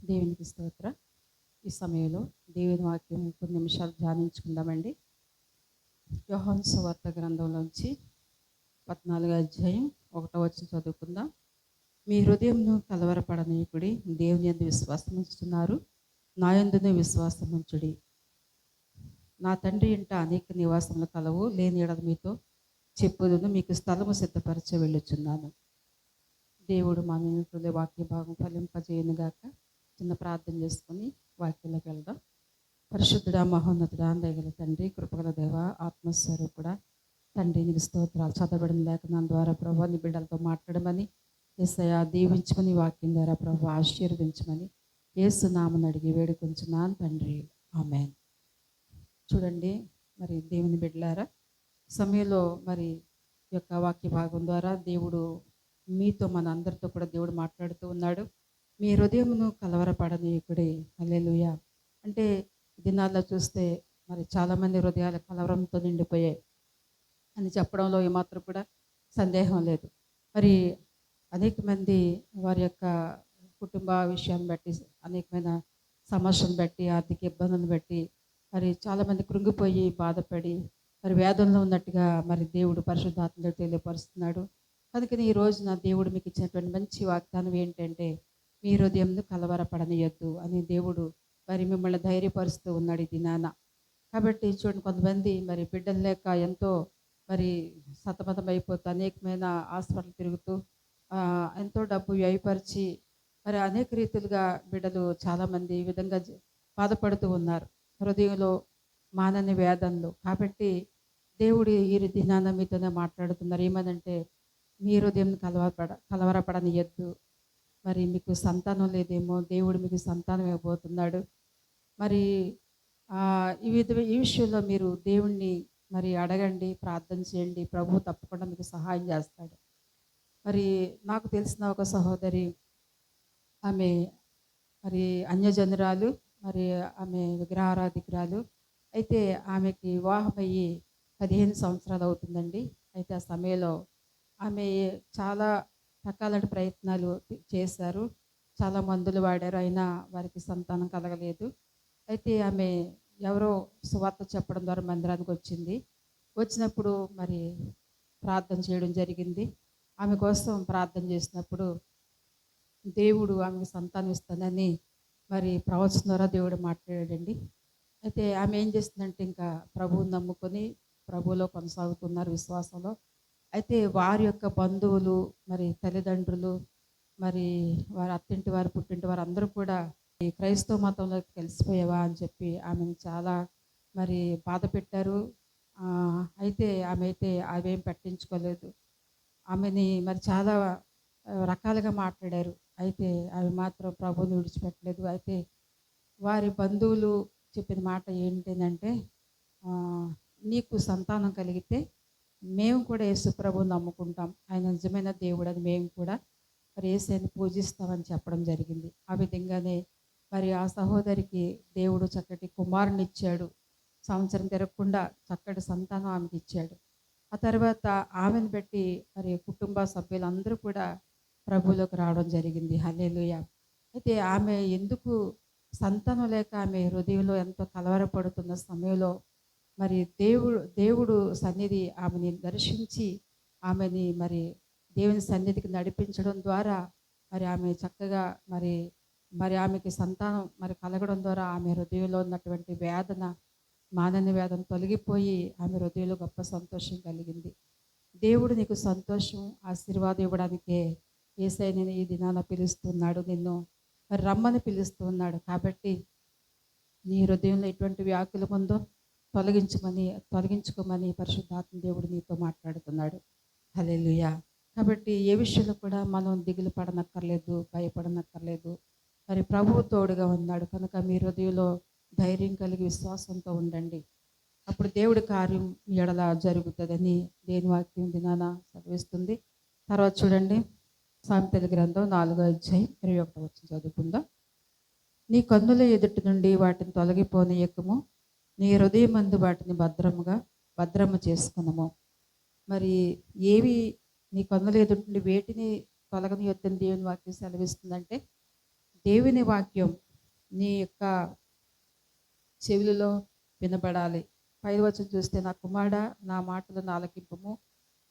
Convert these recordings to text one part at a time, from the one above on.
దేవునికి స్తోత్రం. ఈ సమయంలో దేవుని వాక్యం కొన్ని నిమిషాలు ధ్యానించుకుందామండి. యోహాను సువార్త గ్రంథంలోంచి 14వ అధ్యాయం 1వ వచనం చదువుకుందాం. మీ హృదయంను కలవరపడనీయకుడి, దేవుని యందు విశ్వాసం ఉంచుతున్నారు, నా యందును విశ్వాసం ఉంచుడి. నా తండ్రి ఇంట అనేక నివాసములు కలవు, లేని ఎడల మీతో చెప్పుదును, మీకు స్థలము సిద్ధపరచ వెళ్ళుచున్నాను. దేవుడు మన హృదయ వాక్య భాగం ఫలింపజేయనుగాక. చిన్న ప్రార్థన చేసుకొని వాక్యంలోకి వెళ్దాం. పరిశుద్ధుడా, మహోన్నతుడా, దయగల తండ్రి, కృపగల దేవ, ఆత్మస్వరూపుడా తండ్రి, నీకు స్తోత్రాలు. చదవబడిన లేఖనం ద్వారా ప్రభు నీ బిడ్డలతో మాట్లాడమని, యేసయ్యా దీవించమని, వాక్యం ద్వారా ప్రభు ఆశీర్వదించమని యేసు నామమున అడిగి వేడుకొంచున్నాను తండ్రి, ఆమేన్. చూడండి, మరి దేవుని బిడ్డలారా, సమయంలో మరి ఈ యొక్క వాక్య భాగం ద్వారా దేవుడు మీతో మన అందరితో కూడా దేవుడు మాట్లాడుతూ ఉన్నాడు. మీ హృదయమును కలవరపడనీయకుడి. హల్లెలూయా. అంటే దినాల్లో చూస్తే మరి చాలామంది హృదయాలు కలవరంతో నిండిపోయాయి అని చెప్పడంలో ఏమాత్రం కూడా సందేహం లేదు. మరి అనేక మంది వారి యొక్క కుటుంబ విషయాన్ని బట్టి, అనేకమైన సమస్యలను బట్టి, ఆర్థిక ఇబ్బందులను బట్టి మరి చాలామంది కృంగిపోయి బాధపడి మరి వేదనలో ఉన్నట్టుగా మరి దేవుడు పరిశుద్ధాత్మతో తెలియపరుస్తున్నాడు. అందుకని ఈ రోజున దేవుడు మీకు ఇచ్చినటువంటి మంచి వాగ్దానం ఏంటంటే, మీ హృదయంను కలవరపడనీయొద్దు అని దేవుడు మరి మిమ్మల్ని ధైర్యపరుస్తూ ఉన్నాడు ఈ దినాన. కాబట్టి చూడండి, కొంతమంది మరి బిడ్డలు లేక ఎంతో మరి సతమతమైపోతూ అనేకమైన హాస్పిటల్ తిరుగుతూ ఎంతో డబ్బు వ్యయపరిచి మరి అనేక రీతులుగా బిడ్డలు చాలామంది ఈ విధంగా బాధపడుతూ ఉన్నారు, హృదయంలో మానని వేదనలు. కాబట్టి దేవుడు ఈ దినాన మీతోనే మాట్లాడుతున్నారు. ఏమనంటే, మీ హృదయం కలవరపడనియద్దు. మరి మీకు సంతానం లేదేమో, దేవుడు మీకు సంతానం ఇవ్వబోతున్నాడు. మరి ఈ విషయంలో మీరు దేవుణ్ణి మరి అడగండి, ప్రార్థన చేయండి. ప్రభువు తప్పకుండా మీకు సహాయం చేస్తాడు. మరి నాకు తెలిసిన ఒక సహోదరి, ఆమె మరి అన్యజనురాలు, మరి ఆమె విగ్రహారాధికురాలు. అయితే ఆమెకి వివాహం అయ్యి 15 సంవత్సరాలు అవుతుందండి. అయితే ఆ సమయంలో ఆమె చాలా రకాలైన ప్రయత్నాలు చేశారు, చాలా మందులు వాడారు, అయినా వారికి సంతానం కలగలేదు. అయితే ఆమె ఎవరో సువార్త చెప్పడం ద్వారా మందిరానికి వచ్చింది. వచ్చినప్పుడు మరి ప్రార్థన చేయడం జరిగింది. ఆమె కోసం ప్రార్థన చేసినప్పుడు దేవుడు ఆమెకు సంతానం ఇస్తానని మరి ప్రవచనం ద్వారా దేవుడు మాట్లాడాడండి. అయితే ఆమె ఏం చేస్తుందంటే, ఇంకా ప్రభువుని నమ్ముకొని ప్రభువులో కొనసాగుతున్నారు, విశ్వాసంలో. అయితే వారి యొక్క బంధువులు, మరి తల్లిదండ్రులు, మరి వారి అత్తింటి వారు, పుట్టింటి వారు అందరూ కూడా ఈ క్రైస్తవ మతంలోకి కలిసిపోయావా అని చెప్పి ఆమెను చాలా మరి బాధ పెట్టారు. అయితే ఆమె అయితే అవేం పట్టించుకోలేదు. ఆమెని మరి చాలా రకాలుగా మాట్లాడారు. అయితే ఆమె మాత్రం ప్రభువుని విడిచిపెట్టలేదు. అయితే వారి బంధువులు చెప్పిన మాట ఏంటంటే, నీకు సంతానం కలిగితే మేము కూడా యేసు ప్రభువుని నమ్ముకుంటాం, ఆయన నిజమైన దేవుడు అని మేము కూడా మరి యేసుని పూజిస్తామని చెప్పడం జరిగింది. ఆ విధంగానే మరి ఆ సహోదరికి దేవుడు చక్కటి కుమారుని ఇచ్చాడు. సంవత్సరం తిరగకుండా చక్కటి సంతానం ఆమెకి ఇచ్చాడు. ఆ తర్వాత ఆమెను బట్టి మరి కుటుంబ సభ్యులందరూ కూడా ప్రభువులోకి రావడం జరిగింది. హల్లెలూయా. అయితే ఆమె ఎందుకు సంతానం లేక ఆమె హృదయంలో ఎంతో కలవరపడుతున్న సమయంలో మరి దేవుడు సన్నిధి ఆమెని దర్శించి ఆమెని మరి దేవుని సన్నిధికి నడిపించడం ద్వారా మరి ఆమె చక్కగా మరి మరి ఆమెకి సంతానం మరి కలగడం ద్వారా ఆమె హృదయంలో ఉన్నటువంటి వేదన, మానని వేదన తొలగిపోయి ఆమె హృదయంలో గొప్ప సంతోషం కలిగింది. దేవుడు నీకు సంతోషం, ఆశీర్వాదం ఇవ్వడానికే యేసయ్య ఈ దినాన పిలుస్తున్నాడు, నిన్ను మరి రమ్మని పిలుస్తున్నాడు. కాబట్టి నీ హృదయంలో ఎటువంటి వ్యాకులం ఉందో తొలగించుకోమని పరిశుద్ధాత్మ దేవుడు నీతో మాట్లాడుతున్నాడు. హల్లెలూయా. కాబట్టి ఏ విషయంలో కూడా మనం దిగులు పడనక్కర్లేదు, భయపడనక్కర్లేదు. మరి ప్రభువు తోడుగా ఉన్నాడు కనుక మీ హృదయంలో ధైర్యం కలిగి విశ్వాసంతో ఉండండి. అప్పుడు దేవుడి కార్యం మీ ఎడల జరుగుతుందని దేని వాక్యం దినాన చదివిస్తుంది. తర్వాత చూడండి, సామెతల గ్రంథం 4వ అధ్యాయం 21వ వచనం చదువుకుందాం. నీ కన్నుల ఎదుటి నుండి వాటిని తొలగిపోనీయకము, నీ హృదయమందు వాటిని భద్రము చేసుకునము. మరి ఏవి నీ కన్నుల ఎదుటి నుండి వేటిని తొలగనియొద్దని దేవుని వాక్యం సెలవిస్తుందంటే, దేవుని వాక్యం నీ యొక్క చెవులలో వినబడాలి. 5వ వచనం చూస్తే, నా కుమారుడా నా మాటలను ఆలకింపుము,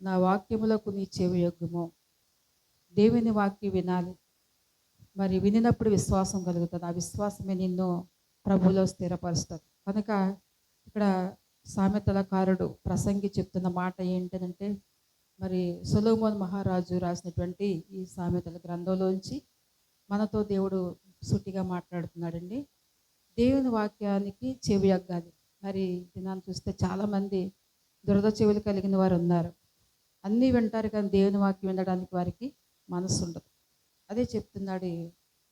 నా వాక్యములకు నీ చెవి యొగ్గుము. దేవుని వాక్యం వినాలి. మరి వినినప్పుడు విశ్వాసం కలుగుతుంది. ఆ విశ్వాసమే నిన్ను ప్రభువులో స్థిరపరుస్తుంది. కనుక ఇక్కడ సామెతలకారుడు ప్రసంగి చెప్తున్న మాట ఏంటంటే, మరి సొలొమోన్ మహారాజు రాసినటువంటి ఈ సామెతల గ్రంథంలోంచి మనతో దేవుడు సూటిగా మాట్లాడుతున్నాడండి. దేవుని వాక్యానికి చెవి యొగ్గాలి. మరి దినాన్ని చూస్తే చాలామంది దురద చెవులు కలిగిన వారు ఉన్నారు. అన్నీ వింటారు కానీ దేవుని వాక్యం వినడానికి వారికి మనసు ఉండదు. అదే చెప్తున్నాడు,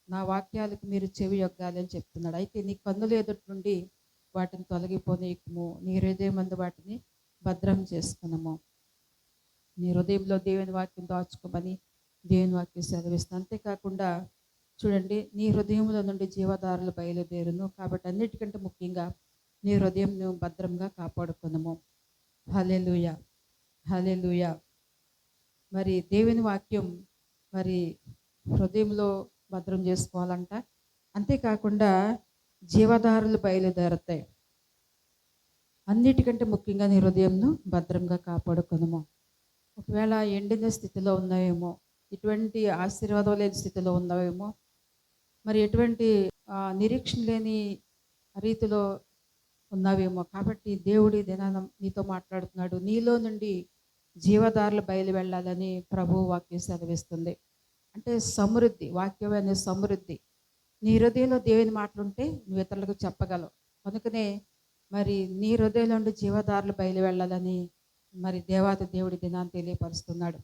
నా వాక్యాలకు మీరు చెవి యొగ్గాలి అని చెప్తున్నాడు. అయితే నీ కన్నుల ఎదుటి నుండి వాటిని తొలగిపోనీయకము, నీ హృదయమందు వాటిని భద్రం చేసుకున్నాము. నీ హృదయంలో దేవుని వాక్యం దాచుకోమని దేవుని వాక్యం సెలవిస్తుంది. అంతేకాకుండా చూడండి, నీ హృదయంలో నుండి జీవధారలు బయలుదేరును. కాబట్టి అన్నిటికంటే ముఖ్యంగా నీ హృదయంను భద్రంగా కాపాడుకున్నాము. హల్లెలూయా, హల్లెలూయా. మరి దేవుని వాక్యం మరి హృదయంలో భద్రం చేసుకోవాలంట. అంతేకాకుండా జీవధారలు బయలుదేరుతాయి. అన్నిటికంటే ముఖ్యంగా నీ హృదయంను భద్రంగా కాపాడుకున్నాము. ఒకవేళ ఎండిన స్థితిలో ఉన్నావేమో, ఎటువంటి ఆశీర్వాదం లేని స్థితిలో ఉన్నావేమో, మరి ఎటువంటి నిరీక్షణ లేని రీతిలో ఉన్నావేమో. కాబట్టి దేవుడి దినానం నీతో మాట్లాడుతున్నాడు. నీలో నుండి జీవదారులు బయలు వెళ్ళాలని ప్రభు వాక్యం సెలవిస్తుంది. అంటే సమృద్ధి, వాక్యం అనే సమృద్ధి. నీ హృదయంలో దేవుని మాటలుంటే నువ్వు ఇతరులకు చెప్పగలవు. కనుకనే మరి నీ హృదయంలో నుండి జీవదారులు బయలు వెళ్ళాలని మరి దేవాది దేవుడి దినాన్ని తెలియపరుస్తున్నాడు.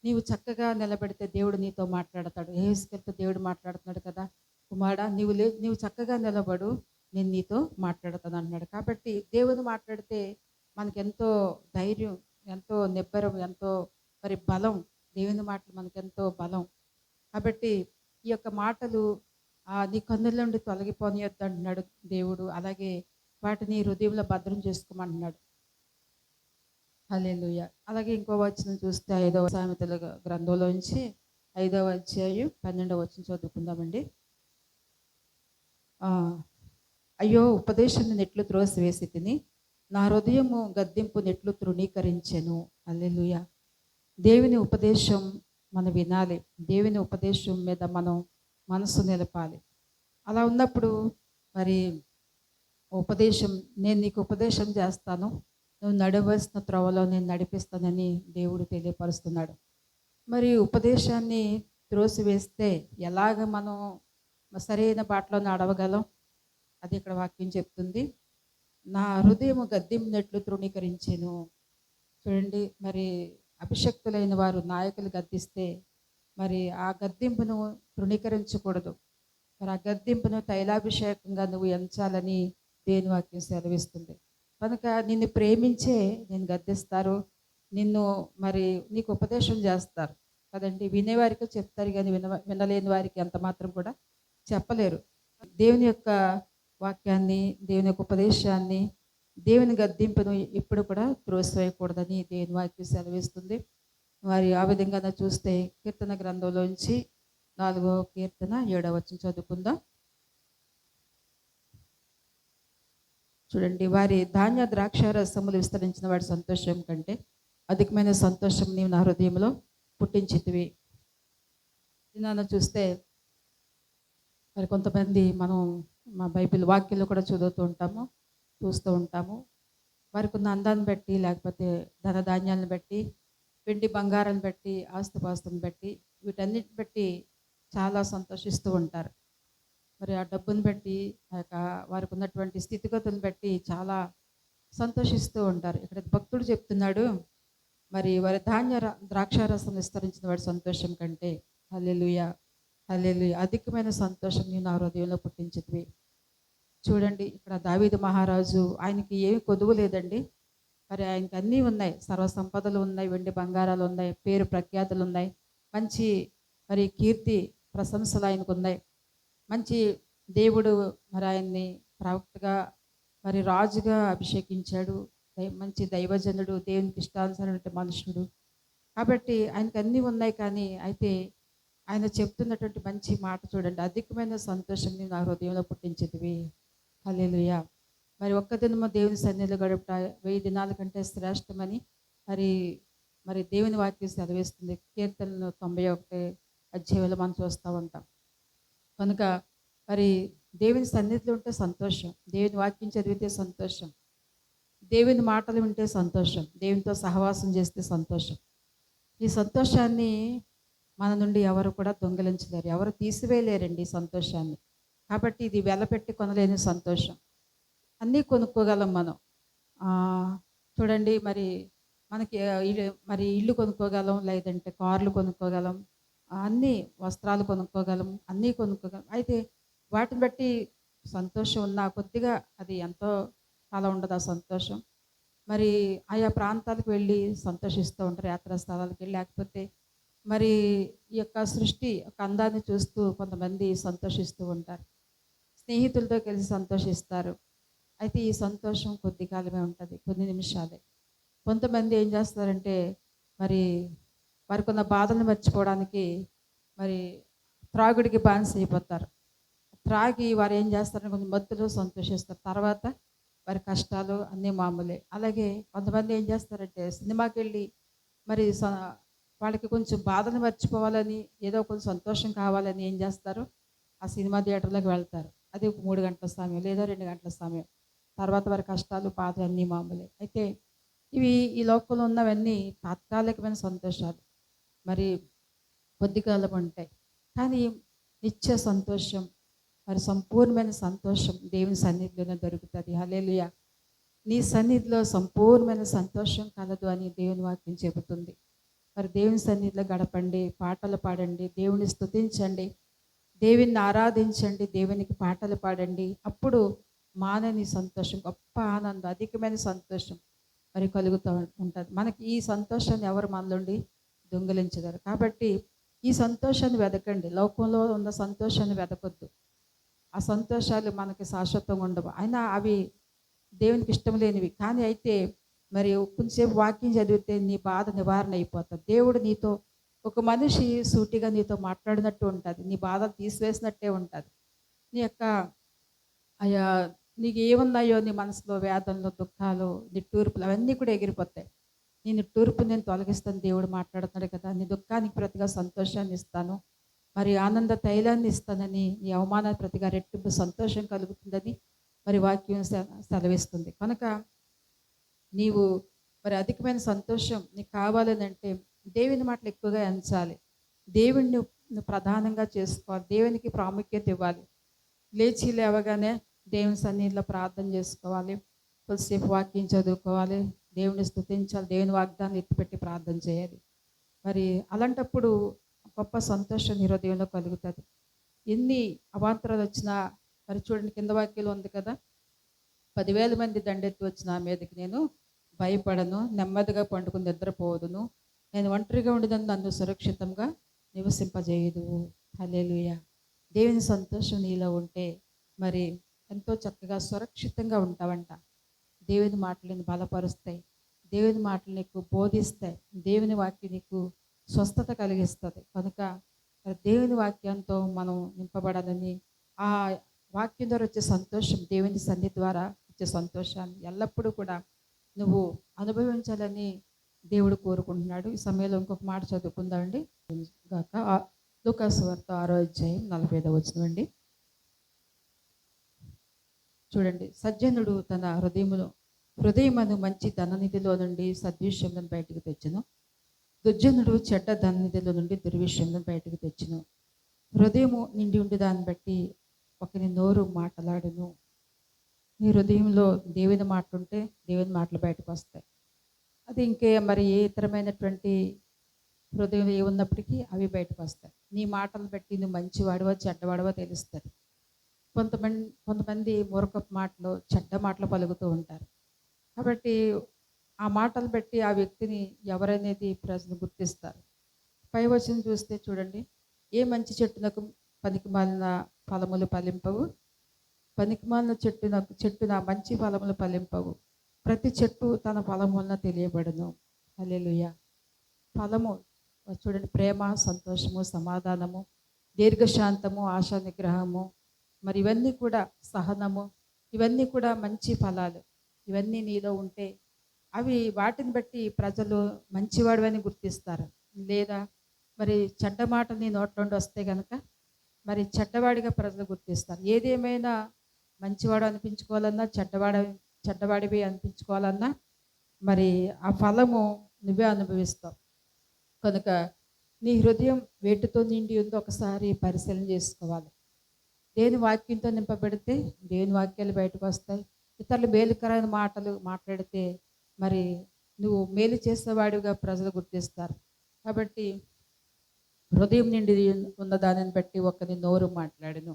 నీవు చక్కగా నిలబెడితే దేవుడు నీతో మాట్లాడతాడు. యెహెజ్కేలుతో దేవుడు మాట్లాడుతున్నాడు కదా, కుమారుడా నీవు చక్కగా నిలబడు, నేను నీతో మాట్లాడతాను అంటున్నాడు. కాబట్టి దేవుడు మాట్లాడితే మనకెంతో ధైర్యం, ఎంతో నిబ్బరం, ఎంతో మరి బలం. దేవుని మాటలు మనకెంతో బలం. కాబట్టి ఈ యొక్క మాటలు నీ కన్నుల నుండి తొలగిపోనియొద్దు అంటున్నాడు దేవుడు. అలాగే వాటిని హృదయంలో భద్రం చేసుకోమంటున్నాడు. హల్లెలూయా. అలాగే ఇంకో వచనం చూస్తే 5వ సామెతల గ్రంథంలోంచి 5వ అధ్యాయం 12వ వచనం చదువుకుందామండి. అయ్యో, ఉపదేశం నెట్లు త్రోసివేసి తిని నా హృదయము గద్దింపు నెట్లు తృణీకరించెను. హల్లెలూయా. దేవుని ఉపదేశం మనం వినాలి. దేవుని ఉపదేశం మీద మనం మనసు నిలపాలి. అలా ఉన్నప్పుడు మరి ఉపదేశం, నేను నీకు ఉపదేశం చేస్తాను, నువ్వు నడవలసిన త్రోవలో నేను నడిపిస్తానని దేవుడు తెలియపరుస్తున్నాడు. మరి ఉపదేశాన్ని త్రోసివేస్తే ఎలాగ మనం సరైన బాటలో నడవగలం? అది ఇక్కడ వాక్యం చెప్తుంది. నా హృదయము గద్దింపునట్లు తృణీకరించెను. చూడండి, మరి అభిషక్తులైన వారు నాయకులు గద్దిస్తే మరి ఆ గద్దింపును తృణీకరించకూడదు. మరి ఆ గద్దింపును తైలాభిషేకంగా నువ్వు ఎంచాలని దేవుని వాక్యం సెలవిస్తుంది. కనుక నిన్ను ప్రేమించే నేను గద్దిస్తారు, నిన్ను మరి నీకు ఉపదేశం చేస్తారు కదండి. వినేవారికి చెప్తారు కానీ వినలేని వారికి ఎంత మాత్రం కూడా చెప్పలేరు. దేవుని యొక్క వాక్యాన్ని, దేవుని యొక్క ఉపదేశాన్ని, దేవుని గద్దింపును ఎప్పుడు కూడా త్రోసివేయకూడదని దేవుని వాక్యం సెలవిస్తుంది. మరి ఆ విధంగా చూస్తే కీర్తన గ్రంథంలోంచి 4వ కీర్తన 7వ వచనం చదువుకుందాం. చూడండి, వారి ధాన్య ద్రాక్ష రసములు విస్తరించిన వాడి సంతోషం కంటే అధికమైన సంతోషం నీవు నా హృదయంలో పుట్టించితివి. నిన్న చూస్తే మరి కొంతమంది మనం మా బైబిల్ వాక్యంలో కూడా చదువుతూ ఉంటాము, చూస్తూ ఉంటాము. వారికి ఉన్న అందాన్ని బట్టి, లేకపోతే ధనధాన్యాలను బట్టి, వెండి బంగారాన్ని బట్టి, ఆస్తిపాస్తులను బట్టి, వీటన్నిటిని బట్టి చాలా సంతోషిస్తూ ఉంటారు. మరి ఆ డబ్బును బట్టి, వారికి ఉన్నటువంటి స్థితిగతులను బట్టి చాలా సంతోషిస్తూ ఉంటారు. ఇక్కడ భక్తుడు చెప్తున్నాడు, మరి వారి ద్రాక్షారసం విస్తరించిన వాడి సంతోషం కంటే హల్లెలూయా, హల్లెలూయా, అధికమైన సంతోషం నేను నా హృదయంలో పుట్టించితివి. చూడండి, ఇక్కడ దావీదు మహారాజు, ఆయనకి ఏమి కొదువు లేదండి. మరి ఆయనకి అన్నీ ఉన్నాయి, సర్వసంపదలు ఉన్నాయి, వెండి బంగారాలు ఉన్నాయి, పేరు ప్రఖ్యాతులు ఉన్నాయి, మంచి మరి కీర్తి ప్రశంసలు ఆయనకు ఉన్నాయి. మంచి దేవుడు మరి ఆయన్ని ప్రవక్తగా మరి రాజుగా అభిషేకించాడు. మంచి దైవజనుడు, దేవునికి ఇష్టానుసరైన మనుషుడు. కాబట్టి ఆయనకు అన్నీ ఉన్నాయి. కానీ అయితే ఆయన చెప్తున్నటువంటి మంచి మాట చూడండి. అధికమైన సంతోషం నీవు నా హృదయంలో పుట్టించితివి. హల్లెలూయా. మరి ఒక్క దినము దేవుని సన్నిధిలో గడుపుట 1000 దినాల కంటే శ్రేష్టమని మరి మరి దేవుని వాక్యం సెలవిస్తుంది. కీర్తనలు 91 అధ్యాయంలో మనం చూస్తూ ఉంటాం. కనుక మరి దేవుని సన్నిధిలో ఉంటే సంతోషం, దేవుని వాక్యం చదివితే సంతోషం, దేవుని మాటలు వింటే సంతోషం, దేవునితో సహవాసం చేస్తే సంతోషం. ఈ సంతోషాన్ని మన నుండి ఎవరు కూడా దొంగిలించలేరు, ఎవరు తీసివేయలేరండి ఈ సంతోషాన్ని. కాబట్టి ఇది వెలపెట్టి కొనలేని సంతోషం. అన్నీ కొనుక్కోగలం మనం. చూడండి మరి మనకి మరి ఇల్లు కొనుక్కోగలం, లేదంటే కార్లు కొనుక్కోగలం, అన్నీ వస్త్రాలు కొనుక్కోగలం, అన్నీ కొనుక్కోగలం. అయితే వాటిని బట్టి సంతోషం ఉన్న కొద్దిగా అది ఎంతో కాలం ఉండదు ఆ సంతోషం. మరి ఆయా ప్రాంతాలకు వెళ్ళి సంతోషిస్తూ ఉంటారు, యాత్రా స్థలాలకు వెళ్ళి. లేకపోతే మరి ఈ యొక్క సృష్టి ఒక అందాన్ని చూస్తూ కొంతమంది సంతోషిస్తూ ఉంటారు, స్నేహితులతో కలిసి సంతోషిస్తారు. అయితే ఈ సంతోషం కొద్ది కాలమే ఉంటుంది, కొన్ని నిమిషాలే. కొంతమంది ఏం చేస్తారంటే మరి వారికి ఉన్న బాధను మర్చిపోవడానికి మరి త్రాగుడికి బానిస అయిపోతారు. త్రాగి వారు ఏం చేస్తారంటే కొంచెం మత్తులో సంతోషిస్తారు, తర్వాత వారి కష్టాలు అన్నీ మామూలే. అలాగే కొంతమంది ఏం చేస్తారంటే సినిమాకి వెళ్ళి మరి వాళ్ళకి కొంచెం బాధను మర్చిపోవాలని, ఏదో కొంచెం సంతోషం కావాలని ఏం చేస్తారు, ఆ సినిమా థియేటర్లోకి వెళ్తారు. అది 3 గంటల సమయం లేదా 2 గంటల సమయం. తర్వాత వారి కష్టాలు బాధలు అన్నీ మామూలే. అయితే ఇవి ఈ లోకంలో ఉన్నవన్నీ తాత్కాలికమైన సంతోషాలు, మరి కొద్ది కాలం ఉంటాయి. కానీ నిత్య సంతోషం, మరి సంపూర్ణమైన సంతోషం దేవుని సన్నిధిలోనే దొరుకుతుంది. హల్లెలూయా. నీ సన్నిధిలో సంపూర్ణమైన సంతోషం కలదు అని దేవుని వాక్యం చెబుతుంది. మరి దేవుని సన్నిధిలో గడపండి, పాటలు పాడండి, దేవుని స్తుతించండి, దేవుని ఆరాధించండి, దేవునికి పాటలు పాడండి. అప్పుడు మానని సంతోషం, గొప్ప ఆనందం, అధికమైన సంతోషం మరి కలుగుతూ ఉంటుంది. మనకి ఈ సంతోషాన్ని ఎవరు మనలోండి దొంగిలించగలరు. కాబట్టి ఈ సంతోషాన్ని వెతకండి, లోకంలో ఉన్న సంతోషాన్ని వెతకొద్దు. ఆ సంతోషాలు మనకి శాశ్వతంగా ఉండవు, అయినా అవి దేవునికి ఇష్టం లేనివి. కానీ అయితే మరి కొంచెంసేపు వాక్యం చదివితే నీ బాధ నివారణ అయిపోతుంది. దేవుడు నీతో, ఒక మనిషి సూటిగా నీతో మాట్లాడినట్టు ఉంటుంది, నీ బాధలు తీసివేసినట్టే ఉంటుంది. నీ యొక్క అయా నీకు ఏమున్నాయో నీ మనసులో వేదనలు, దుఃఖాలు, నిట్టూర్పులు అవన్నీ కూడా ఎగిరిపోతాయి. నీ నిట్టూర్పు నేను తొలగిస్తాను, దేవుడు మాట్లాడుతున్నాడు కదా. నీ దుఃఖానికి ప్రతిగా సంతోషాన్ని ఇస్తాను, మరి ఆనంద తైలాన్ని ఇస్తానని, నీ అవమానానికి ప్రతిగా రెట్టింపు సంతోషం కలుగుతుందని మరి వాక్యం సెలవిస్తుంది. కనుక నీవు మరి అధికమైన సంతోషం నీకు కావాలని అంటే దేవుని మాటలు ఎక్కువగా ఎంచాలి, దేవుణ్ణి ప్రధానంగా చేసుకోవాలి, దేవునికి ప్రాముఖ్యత ఇవ్వాలి. లేచి లేవగానే దేవుని సన్నిధిలో ప్రార్థన చేసుకోవాలి, కొద్దిసేపు వాక్యం చదువుకోవాలి, దేవుని స్తుతించాలి, దేవుని వాగ్దాన్ని ఎత్తిపెట్టి ప్రార్థన చేయాలి. మరి అలాంటప్పుడు గొప్ప సంతోషం నీ హృదయంలో కలుగుతుంది. ఎన్ని అవాంతరాలు వచ్చినా, మరి చూడండి కింద వాక్యంలో ఉంది కదా, 10,000 మంది దండెత్తి వచ్చిన ఆ మీదకి నేను భయపడను, నెమ్మదిగా పండుకుని నిద్రపోదును, నేను ఒంటరిగా ఉండినందు నన్ను సురక్షితంగా నివసింపజేయదు. హల్లెలూయా. దేవుని సంతోషం నీలో ఉంటే మరి ఎంతో చక్కగా సురక్షితంగా ఉంటావంట. దేవుని మాటలు నీకు బలపరుస్తాయి, దేవుని మాటలు నీకు బోధిస్తాయి, దేవుని వాక్యం నీకు స్వస్థత కలిగిస్తుంది. కనుక మరి దేవుని వాక్యంతో మనం నింపబడాలని, ఆ వాక్యం ద్వారా వచ్చే సంతోషం, దేవుని సన్నిధి ద్వారా వచ్చే సంతోషాన్ని ఎల్లప్పుడూ కూడా నువ్వు అనుభవించాలని దేవుడు కోరుకుంటున్నాడు. ఈ సమయంలో ఇంకొక మాట చదువుకుందామండి గాక. లూకాసు వార్త 6వ అధ్యాయం 45వ వచనం అండి. చూడండి, సజ్జనుడు తన హృదయమును మంచి ధననిధిలో నుండి సద్విషయములను బయటకు తెచ్చును, దుర్జనుడు చెడ్డ ధననిధిలో నుండి దుర్విషయములను బయటకు తెచ్చును. హృదయము నిండి ఉండి దాన్ని బట్టి ఒకని నోరు మాటలాడును. నీ హృదయంలో దేవుని మాట ఉంటే దేవుని మాటలు బయటకు వస్తాయి. అది ఇంకే మరి ఏ ఇతరమైనటువంటి హృదయం ఏమున్నప్పటికీ అవి బయటకు వస్తాయి. నీ మాటలు బట్టి నువ్వు మంచివాడివో చెడ్డవాడివో తెలుస్తుంది. కొంతమంది మూర్ఖపు మాటలు, చెడ్డ మాటలు పలుకుతూ ఉంటారు. కాబట్టి ఆ మాటలు బట్టి ఆ వ్యక్తిని ఎవరనేది ప్రజలు గుర్తిస్తారు. పై వచనం చూస్తే చూడండి, ఏ మంచి చెట్టునకు పనికిమాలిన ఫలములు ఫలింపవు, పనికిమాలిన చెట్టున మంచి ఫలములు ఫలింపవు, ప్రతి చెట్టు తన ఫలములను తెలియబడును. హల్లెలూయా. ఫలము చూడండి, ప్రేమ, సంతోషము, సమాధానము, దీర్ఘశాంతము, ఆశా నిగ్రహము, మరి ఇవన్నీ కూడా సహనము, ఇవన్నీ కూడా మంచి ఫలాలు. ఇవన్నీ నీలో ఉంటే అవి వాటిని బట్టి ప్రజలు మంచివాడివని గుర్తిస్తారు. లేదా మరి చెడ్డ మాట నీ నోట్లో నుండి వస్తే గనక మరి చెడ్డవాడిగా ప్రజలు గుర్తిస్తారు. ఏదేమైనా మంచివాడు అనిపించుకోవాలన్నా, చెడ్డవాడివి అనిపించుకోవాలన్నా మరి ఆ ఫలము నువ్వే అనుభవిస్తావు. కనుక నీ హృదయం వేటితో నిండి ఉందో ఒకసారి పరిశీలన చేసుకోవాలి. దేవుని వాక్యంతో నింపబడితే దేవుని వాక్యాలు బయటకు వస్తాయి. ఇతరులు మేలుకరమైన మాటలు మాట్లాడితే మరి నువ్వు మేలు చేసేవాడిగా ప్రజలు గుర్తిస్తారు. కాబట్టి హృదయం నిండి ఉన్న దానిని బట్టి ఒకరి నోరు మాట్లాడను.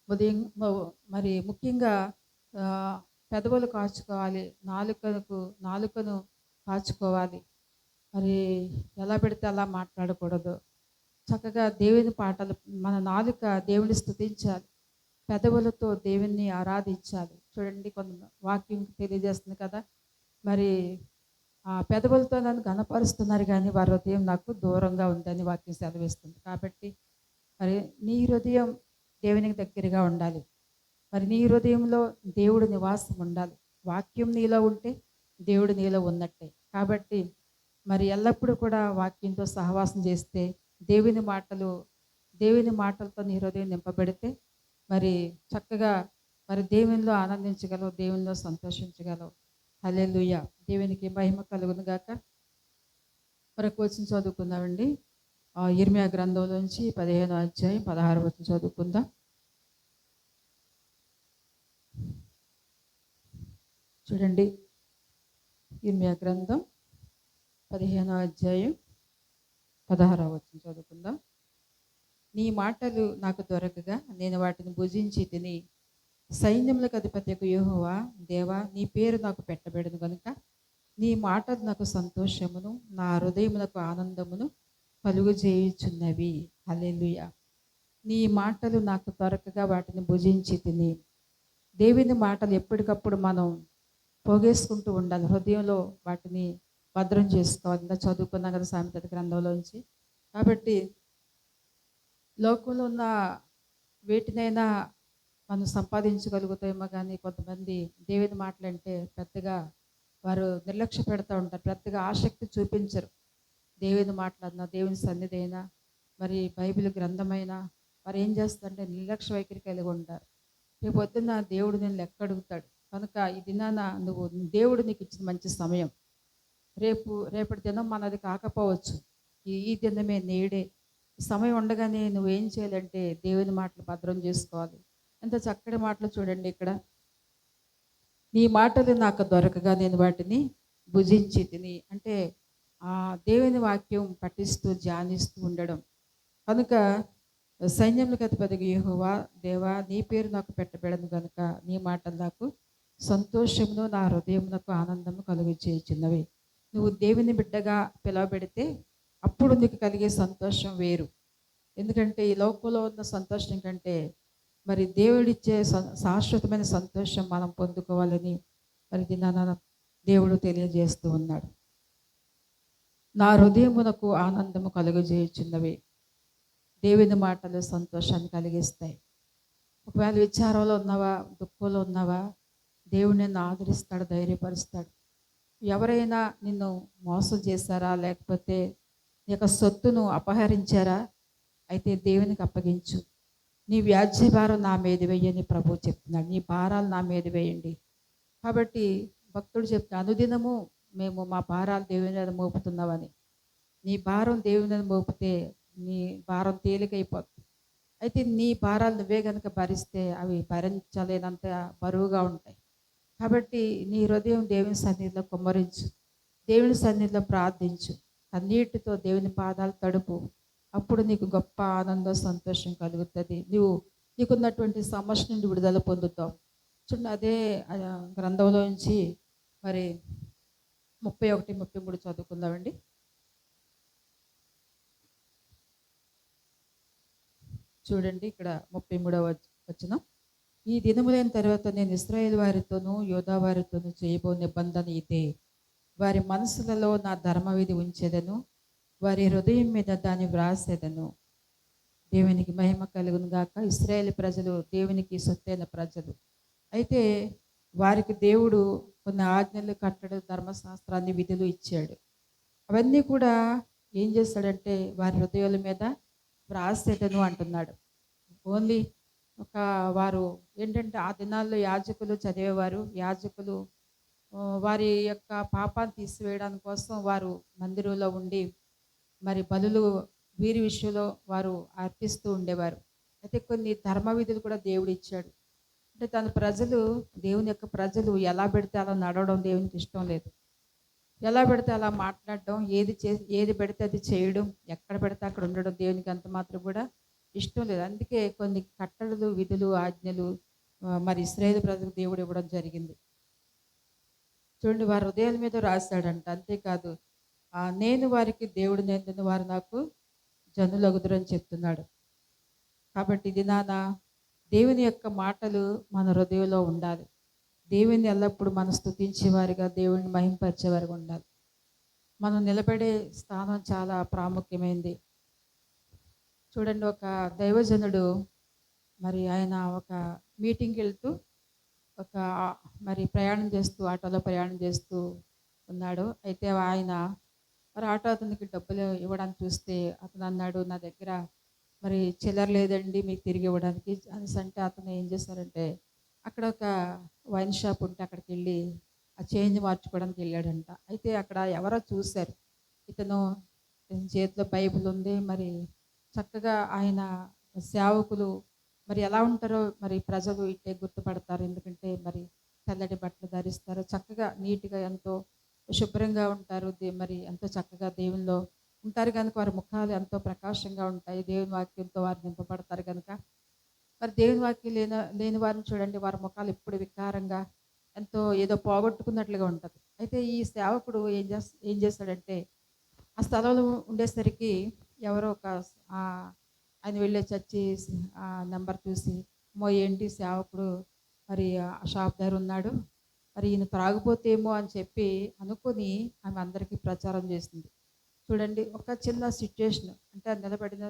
ఉదయం మరి ముఖ్యంగా పెదవులు కాచుకోవాలి, నాలుకను కాచుకోవాలి. మరి ఎలా పెడితే అలా మాట్లాడకూడదు. చక్కగా దేవుని పాటలు, మన నాలుక దేవుని స్తుతించాలి, పెదవులతో దేవుణ్ణి ఆరాధించాలి. చూడండి, కొంత వాక్యం తెలియజేస్తుంది కదా, మరి ఆ పెదవులతో నన్ను ఘనపరుస్తున్నారు కానీ వారి హృదయం నాకు దూరంగా ఉందని వాక్యం సెలవిస్తుంది. కాబట్టి మరి నీ హృదయం దేవునికి దగ్గరగా ఉండాలి. మరి నీ హృదయంలో దేవుడు నివాసం ఉండాలి. వాక్యం నీలో ఉంటే దేవుడు నీలో ఉన్నట్టే. కాబట్టి మరి ఎల్లప్పుడూ కూడా వాక్యంతో సహవాసం చేస్తే దేవుని మాటలతో నీ హృదయం నింపబడితే మరి చక్కగా మరి దేవునిలో ఆనందించగలవు, దేవునిలో సంతోషించగలవు. హల్లెలూయా. దేవునికి మహిమ కలుగును గాక. మరొక వచనం చదువుకుందామండి. ఇర్మియా గ్రంథంలోంచి 15వ అధ్యాయం 16వ వచనం చదువుకుందాం. చూడండి, ఇర్మియా గ్రంథం 15వ అధ్యాయం 16వ వచనం చదువుకుందాం. నీ మాటలు నాకు దొరకగా నేను వాటిని భుజించి తిని, సైన్యములకు అధిపత్యకు యెహోవా దేవా, నీ పేరు నాకు పెట్టబెడను కనుక నీ మాటలు నాకు సంతోషమును, నా హృదయమునకు ఆనందమును కలుగజేయుచున్నవి. హల్లెలూయా. నీ మాటలు నాకు దొరకగా వాటిని భుజించి తిని. దేవుని మాటలు ఎప్పటికప్పుడు మనం పోగేసుకుంటూ ఉండాలి, హృదయంలో వాటిని భద్రం చేసుకోవాలి. ఇంకా చదువుకున్నాం కదా సామెతల గ్రంథంలోంచి. కాబట్టి లోకంలో ఉన్న వేటినైనా మనం సంపాదించగలుగుతామేమో కానీ కొంతమంది దేవుని మాటలంటే పెద్దగా వారు నిర్లక్ష్య పెడతా ఉంటారు, పెద్దగా ఆసక్తి చూపించరు. దేవుని మాటలన్నా, దేవుని సన్నిధి అయినా, మరి బైబిల్ గ్రంథమైనా వారు ఏం చేస్తారంటే నిర్లక్ష్య వైఖరి కలిగి ఉంటారు. రేపు పొద్దున్న దేవుడు నేను లెక్క అడుగుతాడు. కనుక ఈ దినాన నువ్వు, దేవుడు నీకు ఇచ్చిన మంచి సమయం, రేపటి దినం మనది కాకపోవచ్చు. ఈ దినమే నేడే సమయం ఉండగానే నువ్వేం చేయాలంటే దేవుని మాటలు భద్రం చేసుకోవాలి. ఎంత చక్కటి మాటలు చూడండి ఇక్కడ. నీ మాటలు నాకు దొరకగా నేను వాటిని భుజించి తిని. అంటే ఆ దేవుని వాక్యం పఠిస్తూ ధ్యానిస్తూ ఉండడం. కనుక సైన్యములకు అధిపతిగా యెహోవా దేవా, నీ పేరు నాకు పెట్టబెడను కనుక నీ మాటలు నాకు సంతోషమును, నా హృదయమునకు ఆనందము కలుగజేయుచున్నవి. నువ్వు దేవుని బిడ్డగా పిలువబెడితే అప్పుడు నీకు కలిగే సంతోషం వేరు. ఎందుకంటే ఈ లోకంలో ఉన్న సంతోషం కంటే మరి దేవుడిచ్చే శాశ్వతమైన సంతోషం మనం పొందుకోవాలని మరి దినాన దేవుడు తెలియజేస్తూ ఉన్నాడు. నా హృదయమునకు ఆనందము కలుగజేయుచున్నవి. దేవుని మాటలు సంతోషాన్ని కలిగిస్తాయి. ఒకవేళ విచారంలో ఉన్నావా, దుఃఖంలో ఉన్నావా, దేవుడు నిన్ను ఆదరిస్తాడు, ధైర్యపరుస్తాడు. ఎవరైనా నిన్ను మోసం చేశారా, లేకపోతే నీ యొక్క సొత్తును అపహరించారా, అయితే దేవునికి అప్పగించు. నీ వ్యాజ్య భారం నా మీద వేయని ప్రభువు చెప్తున్నాడు. నీ భారాలు నా మీద వేయండి. కాబట్టి భక్తుడు చెప్తాడు, అనుదినము మేము మా భారాలు దేవుని మీద మోపుతున్నామని. నీ భారం దేవుని మీద మోపితే నీ భారం తేలికైపోతుంది. అయితే నీ భారాలు నువ్వే కనుక భరిస్తే అవి భరించలేనంత బరువుగా ఉంటాయి. కాబట్టి నీ హృదయం దేవుని సన్నిధిలో కుమ్మరించు, దేవుని సన్నిధిలో ప్రార్థించు, అన్నిటితో దేవుని పాదాలు తడుపు. అప్పుడు నీకు గొప్ప ఆనందం, సంతోషం కలుగుతుంది. నీకున్నటువంటి సమస్య నుండి విడుదల పొందుతావు. చూడండి, అదే గ్రంథంలో నుంచి మరి 31, 33 చదువుకుందామండి. చూడండి, ఇక్కడ 33వ వచనం. ఈ దినములైన తర్వాత నేను ఇశ్రాయేలు వారితోనూ యోధా వారితోనూ చేయబో నిబంధన ఇదే. వారి మనసులలో నా ధర్మవిధి ఉంచేదను, వారి హృదయం మీద దాన్ని వ్రాసేదను. దేవునికి మహిమ కలుగును గాక. ఇశ్రాయేలు ప్రజలు దేవునికి సొత్తైన ప్రజలు. అయితే వారికి దేవుడు కొన్ని ఆజ్ఞలు, కట్టడలు, ధర్మశాస్త్రాన్ని, విధులు ఇచ్చాడు. అవన్నీ కూడా ఏం చేస్తాడంటే వారి హృదయాల మీద వ్రాసేదను అంటున్నాడు. ఓన్లీ ఒక వారు ఏంటంటే ఆ దినాల్లో యాజకులు చదివేవారు. యాజకులు వారి యొక్క పాపాన్ని తీసివేయడానికి కోసం వారు మందిరంలో ఉండి మరి బలులు వీరి విషయంలో వారు అర్పిస్తూ ఉండేవారు. అయితే కొన్ని ధర్మ విధులు కూడా దేవుడు ఇచ్చాడు. అంటే తన ప్రజలు, దేవుని యొక్క ప్రజలు ఎలా పెడితే అలా నడవడం దేవునికి ఇష్టం లేదు. ఎలా పెడితే అలా మాట్లాడడం, ఏది పెడితే అది చేయడం, ఎక్కడ పెడితే అక్కడ ఉండడం దేవునికి అంత మాత్రం కూడా ఇష్టం లేదు. అందుకే కొన్ని కట్టడలు, విధులు, ఆజ్ఞలు మరి ఇశ్రాయేలు ప్రజలకు దేవుడు ఇవ్వడం జరిగింది. చూడండి, వారి హృదయాల మీద రాశాడంట. అంతేకాదు నేను వారికి దేవుడు, నేను వారు నాకు జనులగుదురని చెప్తున్నాడు. కాబట్టి ఇది దేవుని యొక్క మాటలు మన హృదయంలో ఉండాలి. దేవుని ఎల్లప్పుడూ మనం స్తుతించేవారిగా, దేవుడిని మహింపరిచేవారిగా ఉండాలి. మనం నిలబడే స్థానం చాలా ప్రాముఖ్యమైనది. చూడండి, ఒక దైవజనుడు మరి ఆయన ఒక మీటింగ్కి వెళ్తూ ఒక మరి ఆటోలో ప్రయాణం చేస్తూ ఉన్నాడు. అయితే ఆయన మరి ఆటో అతనికి డబ్బులు ఇవ్వడానికి చూస్తే అతను అన్నాడు, నా దగ్గర మరి చిల్లర లేదండి మీకు తిరిగి ఇవ్వడానికి అనేసి అంటే, అతను ఏం చేశారంటే అక్కడ ఒక వైన్ షాప్ ఉంటే అక్కడికి వెళ్ళి ఆ చేంజ్ మార్చుకోవడానికి వెళ్ళాడంట. అయితే అక్కడ ఎవరో చూశారు, ఇతను చేతిలో బైబిల్ ఉంది. మరి చక్కగా ఆయన సేవకులు మరి ఎలా ఉంటారో మరి ప్రజలు ఇట్టే గుర్తుపడతారు. ఎందుకంటే మరి తెల్లటి బట్టలు ధరిస్తారు, చక్కగా నీట్గా ఎంతో శుభ్రంగా ఉంటారు. మరి ఎంతో చక్కగా దేవునిలో ఉంటారు కనుక వారి ముఖాలు ఎంతో ప్రకాశంగా ఉంటాయి. దేవుని వాక్యంతో వారు నింపబడతారు కనుక మరి దేవుని వాక్యం లేని వారిని చూడండి, వారి ముఖాలు ఎప్పుడు వికారంగా ఎంతో ఏదో పోగొట్టుకున్నట్లుగా ఉంటుంది. అయితే ఈ సేవకుడు ఏం చేస్తాడంటే ఆ స్థలంలో ఉండేసరికి ఎవరో ఒక ఆయన వెళ్ళే చర్చి ఆ నెంబర్ చూసి, ఏంటి సేవకుడు మరి ఆ షాప్ దగ్గర ఉన్నాడు, మరి ఈయన త్రాగిపోతేమో అని చెప్పి అనుకుని ఆమె అందరికీ ప్రచారం చేసింది. చూడండి, ఒక చిన్న సిచ్యుయేషన్ అంటే అది నిలబడిన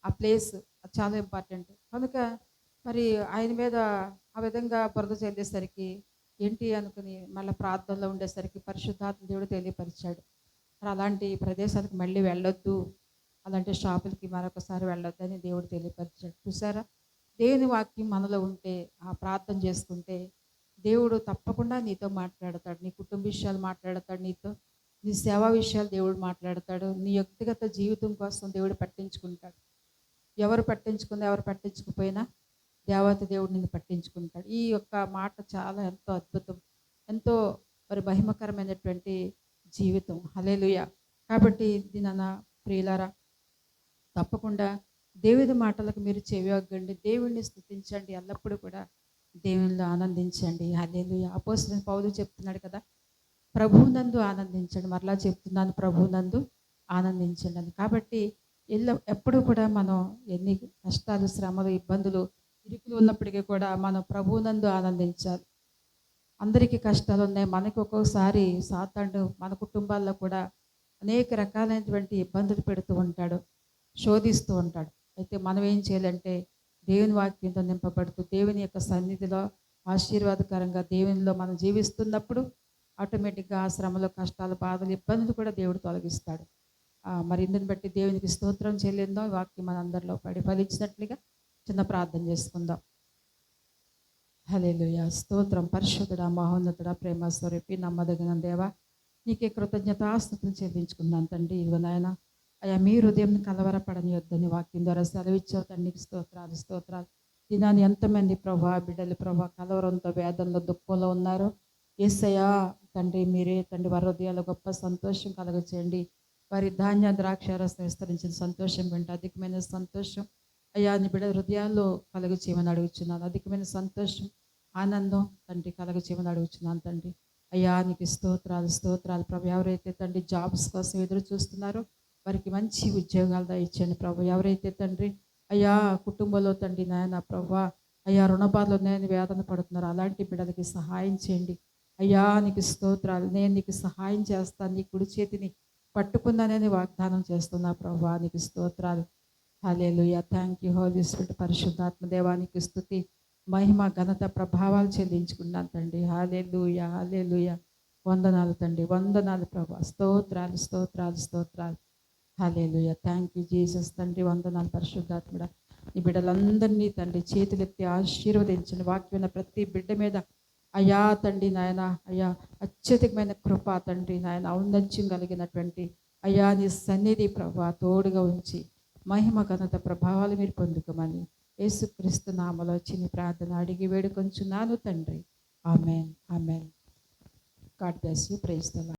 ఆ ప్లేస్ చాలా ఇంపార్టెంట్ కనుక మరి ఆయన మీద ఆ విధంగా బురద చెల్లేసరికి ఏంటి అనుకుని మళ్ళీ ప్రార్థనలో ఉండేసరికి పరిశుద్ధాత్మ దేవుడు తెలియపరిచాడు, మరి అలాంటి ప్రదేశాలకు మళ్ళీ వెళ్ళొద్దు, అలాంటి షాపులకి మరొకసారి వెళ్ళొద్దని దేవుడు తెలియపరిచాడు. చూసారా, దేవుని వాక్యం మనలో ఉంటే ఆ ప్రార్థన చేసుకుంటే దేవుడు తప్పకుండా నీతో మాట్లాడతాడు. నీ కుటుంబ విషయాలు మాట్లాడతాడు, నీ సేవా విషయాలు దేవుడు మాట్లాడతాడు, నీ వ్యక్తిగత జీవితం కోసం దేవుడు పట్టించుకుంటాడు. ఎవరు పట్టించుకున్నా ఎవరు పట్టించుకుపోయినా దేవత దేవుడు నిన్ను పట్టించుకుంటాడు. ఈ యొక్క మాట చాలా ఎంతో అద్భుతం, ఎంతో మరి మహిమకరమైనటువంటి జీవితం. హల్లెలూయా. కాబట్టి దీనన్న ప్రియులారా, తప్పకుండా దేవుని మాటలకు మీరు చెవియొగ్గండి, దేవుణ్ణి స్తుతించండి, ఎల్లప్పుడూ కూడా దేవునిలో ఆనందించండి. హల్లెలూయా. అపోస్తలుడైన పౌలు చెప్తున్నాడు కదా, ప్రభువునందు ఆనందించండి. మరలా చెప్తున్నాను, ప్రభువునందు ఆనందించండి అని. కాబట్టి ఎప్పుడు కూడా మనం ఎన్ని కష్టాలు, శ్రమలు, ఇబ్బందులు, ఇరుకులు ఉన్నప్పటికీ కూడా మనం ప్రభువునందు ఆనందించాలి. అందరికీ కష్టాలు ఉన్నాయి. మనకి ఒక్కొక్కసారి సాతానుడు మన కుటుంబాల్లో కూడా అనేక రకాలైనటువంటి ఇబ్బందులు పెడుతూ ఉంటాడు, శోధిస్తూ ఉంటాడు. అయితే మనం ఏం చేయాలంటే దేవుని వాక్యంతో నింపబడుతూ దేవుని యొక్క సన్నిధిలో ఆశీర్వాదకరంగా దేవునిలో మనం జీవిస్తున్నప్పుడు ఆటోమేటిక్గా ఆ శ్రమలు, కష్టాలు, బాధలు, ఇబ్బందులు కూడా దేవుడు తొలగిస్తాడు. మరి ఇందుని బట్టి దేవునికి స్తోత్రం చెల్లిందో వాక్యం మనందరిలో పడి ఫలించినట్లుగా చిన్న ప్రార్థన చేసుకుందాం. హల్లెలూయా. స్తోత్రం. పరిశుద్ధుడా, మహోన్నతుడా, ప్రేమ స్వరూపి, నమ్మదగిన దేవా, నీకే కృతజ్ఞతాస్తుతులు చెల్లించుకున్నాను తండ్రి. ఇదిగో నాయన, అయ్యా మీ హృదయం కలవరపడని వద్దని వాక్యం ద్వారా సెలవిచ్చావు తండ్రికి స్తోత్రాలు, స్తోత్రాలు. దినాన్ని ఎంతమంది ప్రభా బిడ్డలు ప్రభా కలవరంతో, వేదనలో, దుఃఖంలో ఉన్నారు. యేసయ్యా తండ్రి, మీరే తండ్రి వారి హృదయాల్లో గొప్ప సంతోషం కలగచేయండి. వారి ధాన్య ద్రాక్షారసం విస్తరించిన సంతోషం కంటే అధికమైన సంతోషం అయ్యా నీ బిడ్డ హృదయాల్లో కలగచేయమని అడుగుచున్నాను. అధికమైన సంతోషం, ఆనందం తండ్రి కలగచేయమని అడుగుచున్నాను తండ్రి. అయ్యా నీకు స్తోత్రాలు, స్తోత్రాలు ప్రభు. ఎవరైతే తండ్రి జాబ్స్ కోసం ఎదురు చూస్తున్నారో వారికి మంచి ఉద్యోగాలు దయచేయండి ప్రభు. ఎవరైతే తండ్రి అయ్యా కుటుంబంలో తండ్రి నాయన ప్రభు అయ్యా రుణబాధలు నేను వేదన పడుతున్నారు, అలాంటి బిడ్డలకి సహాయం చేయండి. అయ్యా నీకు స్తోత్రాలు. నేను నీకు సహాయం చేస్తాను, నీ కుడి చేతిని పట్టుకుందనేది వాగ్దానం చేస్తున్నా ప్రభా, నీకు స్తోత్రాలు. Hallelujah. Thank you Holy Spirit. పరిశుద్ధాత్మ దేవానికి స్తుతి, మహిమ, ఘనత, ప్రభావాలు చెల్లించుకున్నాను తండ్రి. హల్లెలూయా, హల్లెలూయా. వందనాలు తండ్రి, వందనాలు ప్రభా. స్తోత్రాలు, స్తోత్రాలు, స్తోత్రాలు. హల్లెలూయా. థ్యాంక్ యూ జీసస్ తండ్రి. వందనాలు పరిశుద్ధాత్ముడా. ఈ బిడ్డలందరినీ తండ్రి చేతులెత్తి ఆశీర్వదించండి. వాక్యమైన ప్రతి బిడ్డ మీద అయ్యా తండ్రి నాయన, అయ్యా అత్యధికమైన కృప తండ్రి నాయన, ఔన్నత్యం కలిగినటువంటి అయ్యా నీ సన్నిధి ప్రభా తోడుగా ఉంచి మహిమ, ఘనత, ప్రభావాలు మీరు పొందుకోమని యేసుక్రీస్తు నామములో చిన్ని ప్రార్థన అడిగి వేడుకొంచున్నాను తండ్రి. Amen, amen. God bless you. Praise the lord.